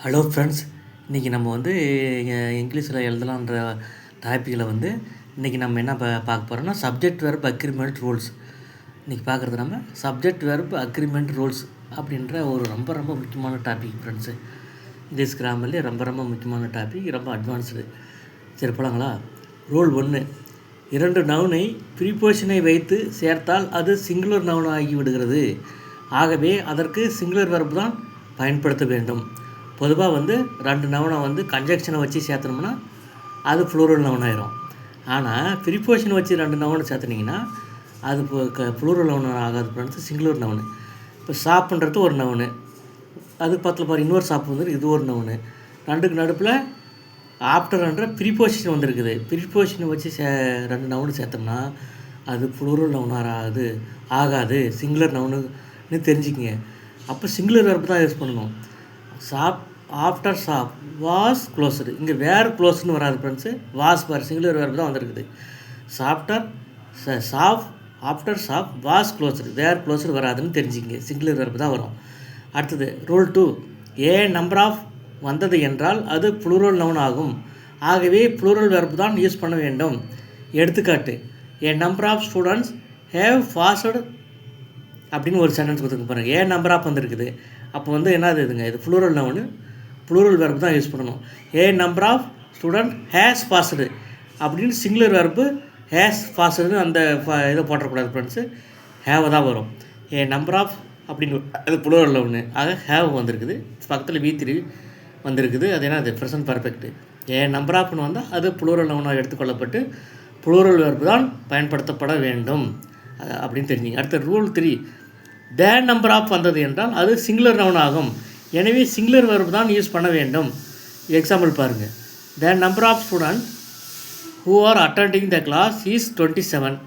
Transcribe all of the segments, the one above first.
Hello friends, இன்றைக்கி நம்ம வந்து இங்கிலீஷில் எழுதலான்ற டாப்பிக்கில் வந்து இன்றைக்கி நம்ம என்ன பார்க்க போகிறோம்னா சப்ஜெக்ட் வெர்ப் அக்ரிமெண்ட் ரூல்ஸ். இன்றைக்கி பார்க்குறது நம்ம சப்ஜெக்ட் வெர்ப் அக்ரிமெண்ட் ரூல்ஸ் அப்படின்ற ஒரு ரொம்ப ரொம்ப முக்கியமான டாபிக் ஃப்ரெண்ட்ஸு. இங்கிலீஷ் கிராமர்லேயே ரொம்ப ரொம்ப முக்கியமான டாபிக், ரொம்ப அட்வான்ஸ்டு. சரி போலாங்களா? ரூல் 1, 2 நவுனை ப்ரீபோசிஷனை வைத்து சேர்த்தால் அது சிங்குலர் நவுன் ஆகிவிடுகிறது. ஆகவே அதற்கு சிங்குலர் வெர்ப் தான் பயன்படுத்த வேண்டும். பொதுவாக வந்து 2 நவுனை வந்து கன்ஜெக்ஷனை வச்சு சேர்த்தனோம்னா அது ப்ளூரல் நவுன் ஆயிரும். ஆனால் ப்ரீபோசிஷனை வச்சு 2 நவுனை சேர்த்துனீங்கன்னா அது ப்ளூரல் நவுன் ஆகாது ஃப்ரெண்ட்ஸ், சிங்குலர் நவுனு. இப்போ ஷாப்புன்றது ஒரு நவுனு, அது பக்கத்தில் பாரு இன்னொரு ஷாப் வந்து இது ஒரு நவுனு. ரெண்டுக்கு நடுப்பில் ஆஃப்டர்ன்ற ப்ரீபோசிஷன் வந்துருக்குது. ப்ரீபோசிஷனை வச்சு 2 நவுனு சேர்த்தோம்னா அது ப்ளூரல் நவுனாக ஆகாது, சிங்குலர் நவுனுன்னு தெரிஞ்சுக்கிங்க. அப்போ சிங்குலர் வெர்ப் தான் யூஸ் பண்ணணும். Shop, after shop, was closed. இங்கே வேர் க்ளோஸ்டுன்னு வராது friends, was for singular verb தான் வந்திருக்குது. Shop after shop, after shop, was closed, were closed வராதுன்னு தெரிஞ்சுக்கிங்க, சிங்குலர் வெர்ப் தான் வரும். அடுத்தது ரூல் 2, ஏ நம்பர் ஆஃப் வந்தது என்றால் அது ப்ளூரல் நவுன் ஆகும். ஆகவே ப்ளூரல் வெர்ப் தான் யூஸ் பண்ண வேண்டும். எடுத்துக்காட்டு, a number of students have passed அப்படின்னு ஒரு சென்டென்ஸ் கொடுத்துருக்கு பாருங்கள். ஏ நம்பர் ஆஃப் வந்துருக்குது, அப்போ வந்து என்னது இதுங்க, இது ப்ளூரல் நவுனு, ப்ளூரல் வெர்ப் தான் யூஸ் பண்ணணும். A number of student has passed அப்படின்னு சிங்குலர் வெர்பு ஹேஸ் பாஸ்டுன்னு அந்த இதை போட்டக்கூடாது ஃப்ரெண்ட்ஸு, ஹேவ் தான் வரும். ஏ நம்பர் ஆஃப் அப்படின்னு அது ப்ளூரல் நவுனு, ஆக ஹேவ் வந்திருக்குது. பக்கத்தில் V3 வந்திருக்குது, அது என்னது ப்ரெசன்ட் பர்ஃபெக்ட்டு. ஏ நம்பர் ஆஃப்னு வந்தால் அது ப்ளூரல் நவுனாக எடுத்துக்கொள்ளப்பட்டு ப்ளூரல் வெர்பு தான் பயன்படுத்தப்பட வேண்டும் அப்படின்னு தெரிஞ்சுங்க. அடுத்த ரூல் 3, த நம்பர் ஆஃப் வந்தது என்றால் அது சிங்குலர் நவுன் ஆகும். எனவே சிங்குலர் வெர்ப் தான் யூஸ் பண்ண வேண்டும். எக்ஸாம்பிள் பாருங்கள், the number of student who are attending the class is 27,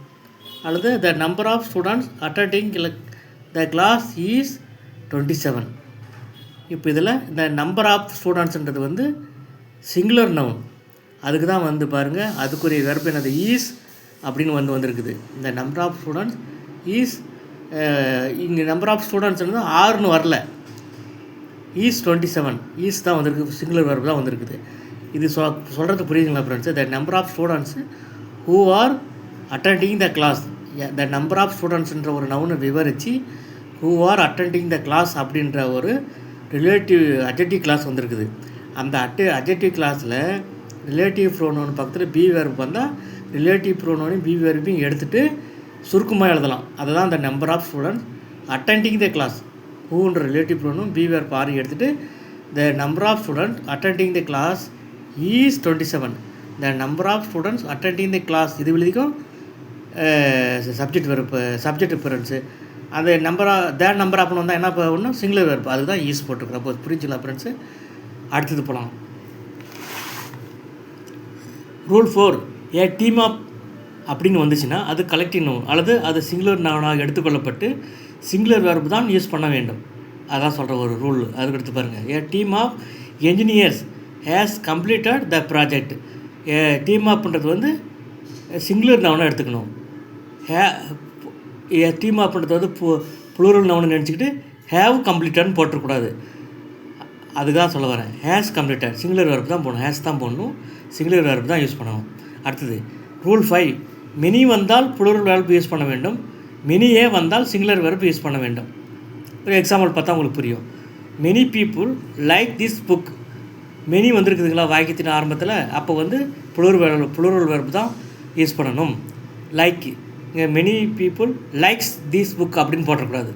அல்லது the number of students attending the class is 27. இப்போ இதில் இந்த நம்பர் ஆஃப் ஸ்டூடெண்ட்ஸுன்றது வந்து சிங்குலர் நவுன், அதுக்கு தான் வந்து பாருங்கள் அதுக்குரிய வெர்ப் என்னது ஈஸ் அப்படின்னு வந்திருக்குது. இந்த நம்பர் ஆஃப் ஸ்டூடெண்ட்ஸ் ஈஸ், இங்கே நம்பர் ஆஃப் ஸ்டூடெண்ட்ஸ்ன்றது 6ன்னு வரல, ஈஸ் 27, ஈஸ் தான் வந்திருக்கு, சிங்குலர் வெர்ப் தான் வந்திருக்குது. இது சொல்கிறது புரியுதுங்களா friends? The number of students who are attending the class, the number of ஸ்டூடெண்ட்ஸ்ன்ற ஒரு நவுனை விவரித்து who are attending the class அப்படின்ற ஒரு ரிலேட்டிவ் அட்ஜெக்டிவ் கிளாஸ் வந்திருக்குது. அந்த அட்ஜெக்டிவ் கிளாஸில் ரிலேட்டிவ் ப்ரோனோன் பக்கத்தில் பி வெர்ப் வந்தால் ரிலேட்டிவ் ப்ரோனோனையும் பி வெர்பையும் எடுத்துகிட்டு சுருக்கமாக எழுதலாம். அதுதான் அந்த number of students attending the class, ஹூன்ற ரிலேட்டிவ் ப்ரோனும் பி வெர்ப் ஆர் எடுத்துகிட்டு the number of student attending the class is 27, the number of students attending the class இது விழுதிக்கும் சப்ஜெக்ட் வெர்ப், சப்ஜெக்ட் ப்ரிஃபரன்ஸு. அந்த நம்பர் ஆஃப்னு வந்தால் என்ன பண்ணணும், சிங்குலர் வெர்ப், அதுதான் ஈஸ் போட்டுருக்குறோம். அப்போ புரிஞ்சுக்கலாம் ஃப்ரெண்ட்ஸு. அடுத்தது போகலாம். ரூல் 4, ஏ டீம் ஆஃப் அப்படின்னு வந்துச்சுன்னா அது கலெக்டிவ் நவுன் அல்லது அது சிங்குலர் நவுனாக எடுத்துக்கொள்ளப்பட்டு சிங்குலர் வெர்ப் தான் யூஸ் பண்ண வேண்டும். அதான் சொல்கிற ஒரு ரூல். அதுக்கு எடுத்து பாருங்கள், a team of engineers has completed the project. A team ஆஃப்ன்றது வந்து சிங்குலர் நவுனாக எடுத்துக்கணும். ஏ டீம் ஆஃப்ன்றது வந்து ப்ளூரல் நவுன்னு நினச்சிக்கிட்டு ஹேவ் கம்ப்ளீட்டட்னு போட்டுறக்கூடாது. அதுதான் சொல்ல வரேன். ஹேஸ் கம்ப்ளீட்டட் சிங்குலர் வெர்ப் தான் போடணும், ஹேஸ் தான் போடணும், சிங்குலர் வெர்ப் தான் யூஸ் பண்ணணும். அடுத்தது ரூல் 5, மெனி வந்தால் ப்ளூரல் வெர்ப் யூஸ் பண்ண வேண்டும், மெனியே வந்தால் சிங்குலர் வெர்ப் யூஸ் பண்ண வேண்டும். ஒரு எக்ஸாம்பிள் பார்த்தா உங்களுக்கு புரியும். Many people like this book, many வந்திருக்குதுங்களா வாக்கியத்தின் ஆரம்பத்தில், அப்போ வந்து ப்ளூரல் வெர்ப் தான் யூஸ் பண்ணணும். லைக், இங்கே many people likes this book அப்படின்னு போட்டக்கூடாது,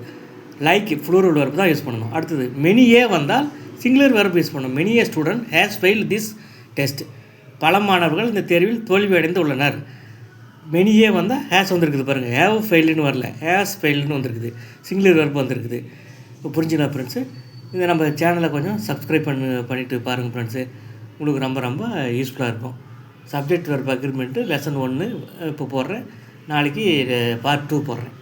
லைக் ப்ளூரல் வெர்ப் தான் யூஸ் பண்ணணும். அடுத்தது மெனியே வந்தால் சிங்குலர் வெர்ப் யூஸ் பண்ணணும். Many a student has failed this test, பல மாணவர்கள் இந்த தேர்வில் தோல்வி அடைந்து உள்ளனர். மெனியே வந்தால் ஹேஸ் வந்திருக்குது பாருங்கள், ஹேவ் ஃபெயில்டுன்னு வரல, ஹேஸ் ஃபெயில்டுன்னு வந்திருக்குது, சிங்குலர் வெர்ப் வந்திருக்குது. இப்போ புரிஞ்சுக்கலாம் ஃப்ரெண்ட்ஸு. இதை நம்ம சேனலை கொஞ்சம் சப்ஸ்கிரைப் பண்ணிவிட்டு பாருங்கள் ஃப்ரெண்ட்ஸு, உங்களுக்கு ரொம்ப ரொம்ப யூஸ்ஃபுல்லாக இருக்கும். சப்ஜெக்ட் வெர்ப் அக்ரிமெண்ட்டு லெசன் 1 இப்போ போடுறேன், நாளைக்கு பார்ட் 2 போடுறேன்.